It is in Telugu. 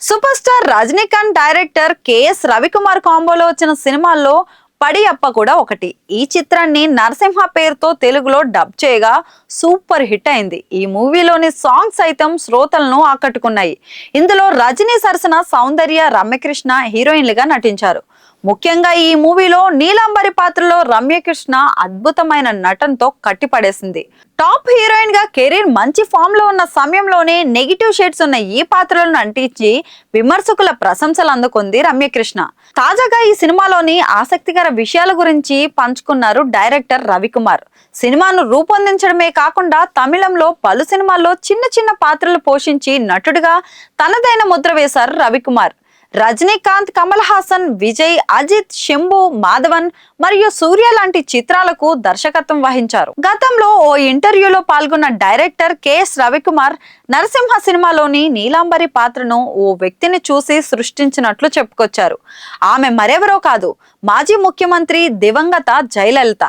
Super star Rajinikanth director KS Ravikumar కాంబోలో వచ్చిన సినిమాల్లో పడి అప్ప కూడా ఒకటి. ఈ చిత్రాన్ని నరసింహ పేరుతో తెలుగులో డబ్ చేయగా సూపర్ హిట్ అయింది. ఈ మూవీలోని సాంగ్స్ సైతం శ్రోతలను ఆకట్టుకున్నాయి. ఇందులో రజనీ సరసన సౌందర్య, రమ్యకృష్ణ హీరోయిన్లుగా నటించారు. ముఖ్యంగా ఈ మూవీలో నీలాంబరి పాత్రలో రమ్యకృష్ణ అద్భుతమైన నటనతో కట్టిపడేసింది. టాప్ హీరోయిన్ గా కెరీర్ మంచి ఫామ్ లో ఉన్న సమయంలోనే నెగిటివ్ షేడ్స్ ఉన్న ఈ పాత్రలను అంటించి విమర్శకుల ప్రశంసలు అందుకుంది రమ్యకృష్ణ. తాజాగా ఈ సినిమాలోని ఆసక్తికర విషయాల గురించి పంచుకున్నారు డైరెక్టర్ రవికుమార్. సినిమాను రూపొందించడమే కాకుండా తమిళంలో పలు సినిమాల్లో చిన్న చిన్న పాత్రలు పోషించి నటుడిగా తనదైన ముద్ర వేశారు రవికుమార్. రజనీకాంత్, కమల్ హాసన్, విజయ్, అజిత్, శంభు, మాధవన్ మరియు సూర్య లాంటి చిత్రాలకు దర్శకత్వం వహించారు. గతంలో ఓ ఇంటర్వ్యూలో పాల్గొన్న డైరెక్టర్ కెఎస్ రవికుమార్ నరసింహ సినిమాలోని నీలాంబరి పాత్రను ఓ వ్యక్తిని చూసి సృష్టించినట్లు చెప్పుకొచ్చారు. ఆమె మరెవరో కాదు, మాజీ ముఖ్యమంత్రి దివంగత జయలలిత.